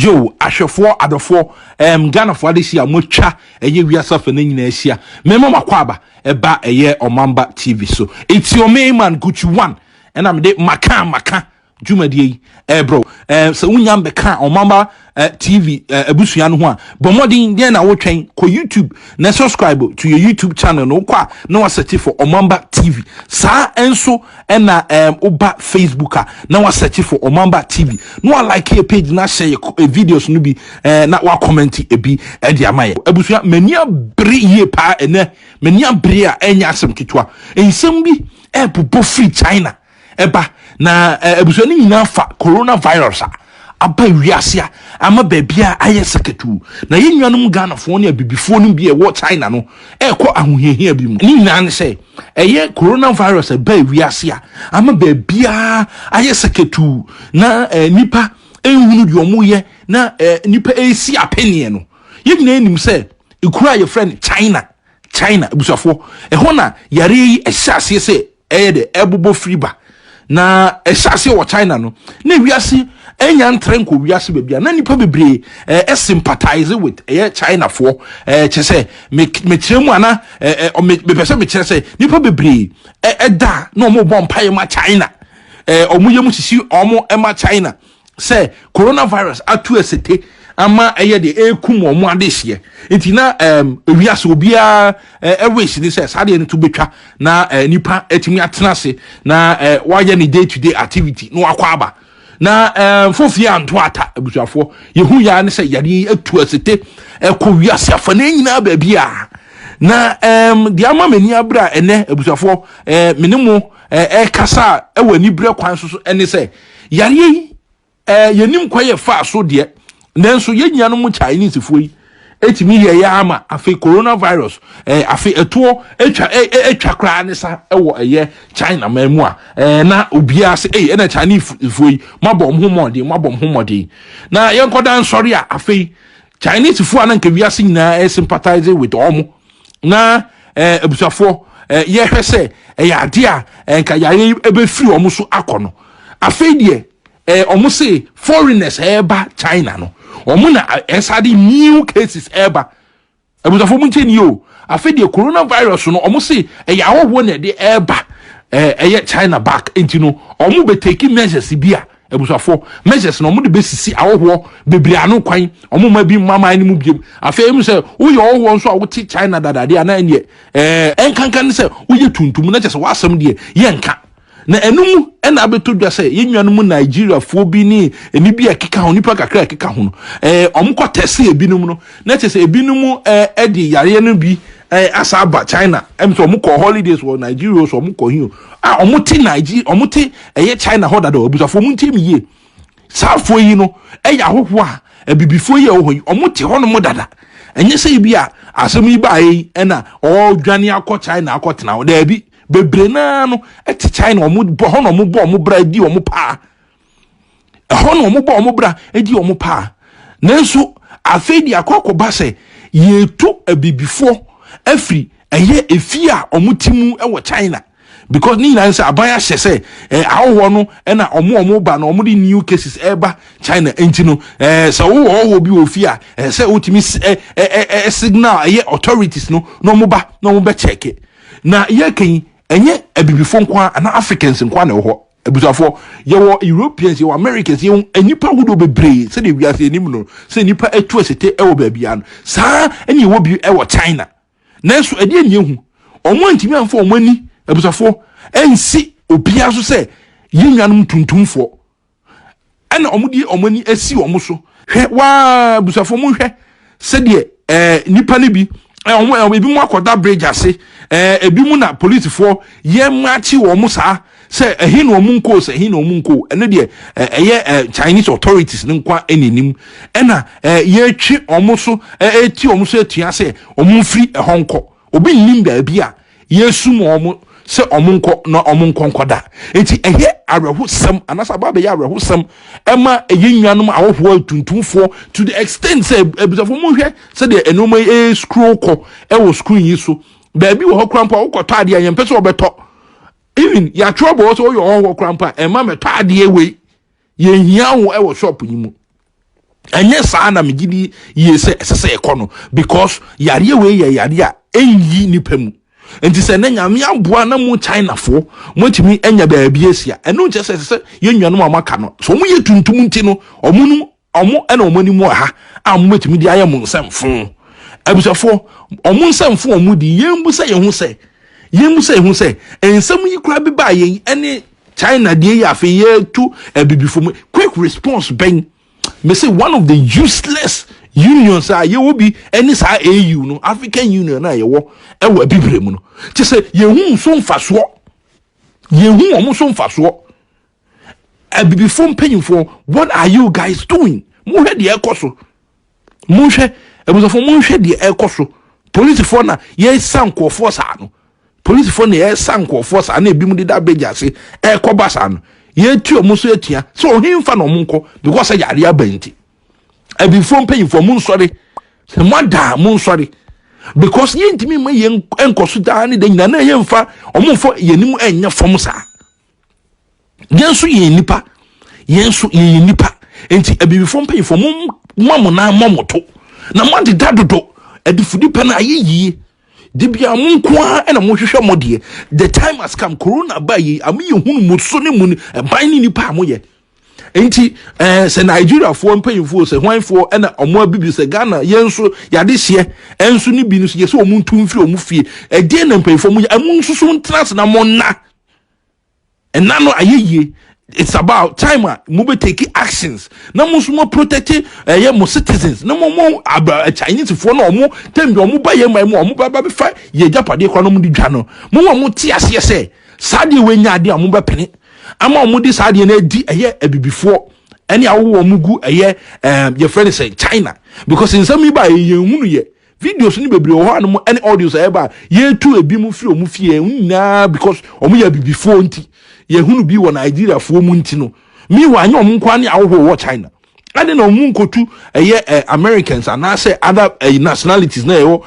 yo ahwefo adofo Ghana for this year motwa eye wiasa fa na nyina asia memo makwaba eba eye Omamba TV so it's your main man Gucci one and I'm de maka Jumadi bro so unyam beka Omamba TV abusua no ho a bomodin den na wotwen ko YouTube na subscribe to your YouTube channel no kwa na wasearch for Omamba TV sa enso na oba Facebook na wasearch for Omamba TV no like a page na share videos no bi na wa comment e bi e dia maye abusua mania bre ye pa ene mania bre a enya asem kitwa ensem bi bubo free China eba na abusua ni nyina fa coronavirus aba wiasia ama babia aye seketu na yenwanum Ghana fo ne abibifo no bi e wo China no ekọ ahohehia bi mu ni nyina se eye coronavirus aba wiasia ama babia aye seketu na nipa ehunu di omoye na nipa esi apenie no yegina enim se ikura ye friend China abusafo eho na yare yi ehase se eye de ebubo friba na ehase wo China no na wiase enya ntrenko wiase bebia na nipa bebre sympathize with China for chese me kiremu ana me pese me chese nipa bebre da na omo bom paye ma China omo yemu sisi omo ma China say coronavirus atu esete ama de ekum omo adehye ntina wiase obia wish ni say sade ne to betwa na nipa etimi atena se na waye ni day to day activity no akwaba na fofia antoata abusuafo yehu ya ne se yare atu asete ko wiase afa na nyina ba bia na dia mani abra ene abusuafo menemu kasa wani bre kwan so ene se yare yenim kwaye fa so de nanso yenyanu mu Chinese fuyi etimi ye ya ama afi coronavirus afi eto etwa kra ne sa ewo China mamu a na obia se na Chinese fuyi mabom homodi na yenkoda nsori a afi Chinese fu ana nke wiase nyina sympathize with omo na ebusafo ye hwese ya ade a nka yaye ebe free omo so akono afi de omo se foreigners eba China no omo na esade new cases eba ebusafo mu nteni yo afi de coronavirus no omo se ya wowo na de eba China back entino omo be take measures bia ebusafo measures no omo de besisi awowo bebre anu kwan omo ma bi mama ni mu biem afi em se wo yo wowo nso a wo ti China dadade ana ene enkankan se wo ye tuntum na chese wasam de ye nka na enum ena abetodwa se yenwanum Nigeria fo bi ni eni bi akeka ho nipa kakra akeka ho no omko tese ebinum no na chese ebinum edi yare no bi asaba China so omko holidays wo Nigeria so omko hi omuti Nigeria omuti China ho dada obusafo munti miye safo yi no ya hoho a ebibifo yi ho omuti ho no dada enye se bi a asem yi ba yi na dwane akọ China akọtena da bi bebre na no eti China omo hono mo bo omo bra di omo pa hono mo bo omo bra edi omo pa nanso afedi akokoba se yetu abibifo afri efi a omo timu ewo China because ni na say abaya hye awo no na omo ba na omo di new cases eba China entino so wo bi ofi a say utimi signal authorities no omo be check na yekan enye abibifo nkwa ana Africans nkwa na ho abusafo yewo Europeans yewo Americans yewo enipa hudo bebre se de wiase enim no se nipa atu asete ewo babia no sa eni yewo bi ewo China nanso ade eni ehu omo antimi amfo omo ani abusafo ensi obia so se yenwanum tuntumfo ana omo di omo ani asi omo so hwe wa abusafo mo hwe se de nipa ne bi ebi mu akoda bridge ase ebi mu na police for ye machi wo mu sa se ehi no mu nko se ehi no mu nko ene de Chinese authorities nkwa enenim ena ye twi omo so eti omo so etua se omo free ehonko obi nim da bi a yesu mo omo se omunko na omunko nkoda enti areho sam anasa ba be areho sam ema nwanum awoho tuntumfo to the extent say ebusafo mu hwe se de enoma scroll ko ewo screen yi so ba bi wo hokrampa wo koto ade ayen pese obeto even ya trouble so yo hokrampa ema meto ade we ye hia wo ewo shop yi mu And yes, Anna Migidi, yes, econo, because yari way yaria, enyi nipemu. And this and then Yamia Buana Mo China for, want me and your baby, and no just as you know Macano. So we to Muntino, or Munum, or more and money more ha, I'm with me the Iamon Sam phone. I was a four, or Moon Sam for Moody, you say, who say, and some you crabby buying any China dear for year 2 and be before me. Quick response, bang. Me say one of the useless unions are you will be any sa AU no African Union na ye wo e wa bibre mu no ti say ye hu so mfaso ye hu omo so mfaso e bibi fo mpanyimfo what are you guys doing mo hwe de ekoso mo hwe e bo so mo hwe de ekoso police for na ye sanko force ano police for na ye sanko force ana ebi mu de da beja se e kobasa no ye tu omo so etia so ohimfa no monko because say yare abanti e be from pay for mun sorry se moda mun sorry because ye ntimi ma ye enkoso da ne de nyina na ye mfa omo fo ye nim enya fom sa yenso ye nipa enti e be from pay for mun mamu na mamoto na mo de dadodo e de fudi pa na ayeyi Dibia munkwa ena mohwehwe modie the time has come corona ba yi amuye hunu muso ne mu ban ni pa amoye enti se Nigeria fo mpanyimfo se hwanfo ena omo abibi se Ghana yenso yade hye enso ne bi no se yese omuntu mfiri omufie ede na mpanyimfo mu amunsusu ntras na monna ena no ayeye. It's about time we take actions. Na mo sumo protect mo citizens. Na mo Chinese for no mo tem do mo ba ye mai mo ba be fa ye japade kwa no mo di dwa no. Mo ti ase se sade we nya ade mo ba pene. Ama mo di sade na di abibifo. Any awo mo gu your friend say China because in some ba ye hunu ye videos ni bebre ho anu any audios ba ye tu ebi mu firi omu fie na because omu ye abibifo nti ye hunu bi wo Nigeria fo mu nti no mi wa anya omu kwa ne awo wo China ade na omu nkotu Americans and I say other nationalities na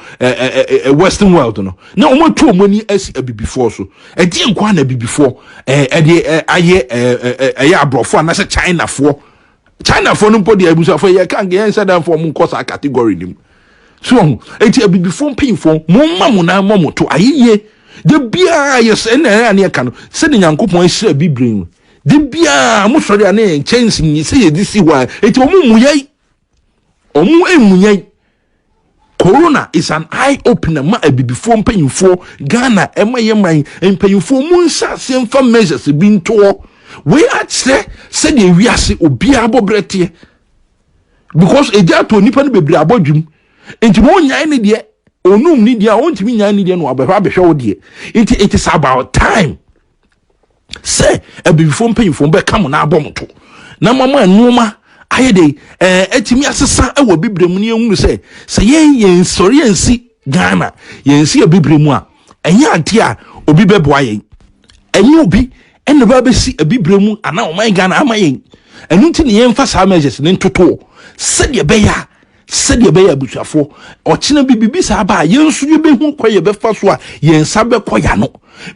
western world no na omu tu omu ni asi abibifo so e die nkwa na abibifo aye abrofo na say China fo no podi abusafo ye kan ge ensa dan fo mu nkosa category nim so enti abibifo pinfo mo mamu na mamu to ayiye de bia yes na ne ka no se ne Nyankopon ahira bibrin de bia mo sori ane chance ni se ye disi wa enti omu emunyai corona is an eye opener ma abibifo pinfo Ghana emaye man pinfo mu nsa se mfa measures bi nto we atse se de wiase obi abobrete because eja to nipa no bebre abodwum enti mo nyae ne de onum ni de on timi nyae ne de no abehwa wo de enti it is about time say abibifo mpanyimfo be kam na abomoto na mama enuma aye de etimi asesa e wo bibremu ne ehunu say yen sori ensi Ghana yensi abibremu a enya ade a obi beboa yen enye obi enne ba be si abibremu ana o man Ghana ama yen enu nti ne yen fa sa measures ne ntoto sede be ya butuafo ochina bibibi sa ba yensu ye be hu kwaye be fa so a yensa be koya no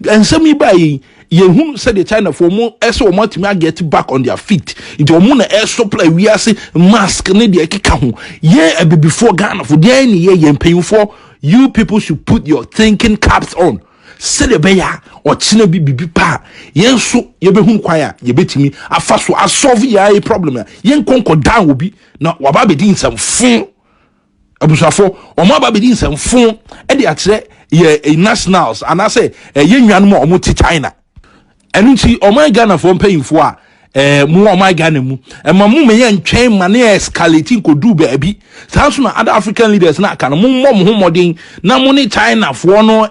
ensam yi ba yen hu sede China for mo eso mo timi get back on their feet it omo na supply we ase mask ne de keka ho ye abibifo Ghana for there ni ye mpanyimfo you people should put your thinking caps on sede be ya ochina bibibi pa yenso ye be hu kwaya ye betimi afa so asolve ya problem yen konko down obi na waba be din sam fun abusafo o ma ba be din sam fun e de akere ye nationals and I say ye nwan mo omo ti China enu ti o ma Ghana for mpanyimfo a mu o ma Ghana mu ma mu me ye ntwen ma na escalating kodu ba abi sanso na other African leaders na aka no mo ho modern na mo ni China for no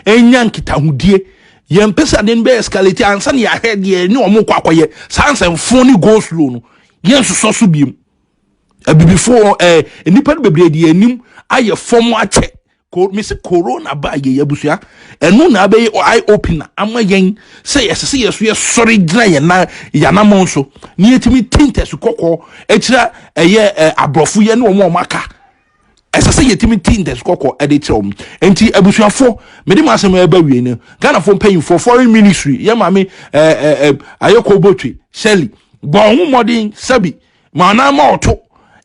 enya nkitahudie ye mpesa den be escalate ansa na ya head ye ni o mo kwakoye sanse fun ni go slow no ye so so biem abibifo nipa no bebre di anim aye form ache ko misi corona ba ye abusua enu na be eye opener ama yen say yes ye sorry dra ye na ya na monso ni etimi tintes kokko ekira abrofu ye na o maka esese yetimi tintes kokko editrom enti abusuafo mede masem eba wie ne Ghana for paying for foreign ministry ye ma me ayeko botwe Shelly bo hu modern sabi ma na ma oto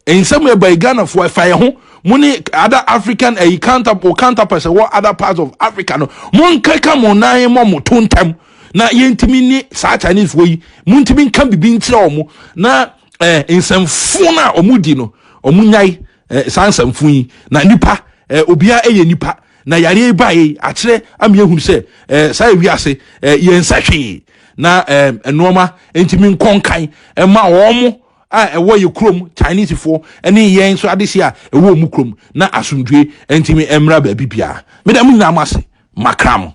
ensem e by Ghana for fa ye ho money other African counterparts what other parts of Africa no mon kaka mon nan mo tontam na yentimi ni sa Chinese way muntimi nka bibi ntire omo na ensamfu na omudi no omunyai sansamfu yi na nipa obia eye nipa na yare bae akire am yehunu se sa wiase yensahwe na enoma entimi nkonkan ma omo ewo ye krom Chinese for ene yen so ade sia ewo mu krom na asundwe entimi emra ba bibia me da mu nyina amase makram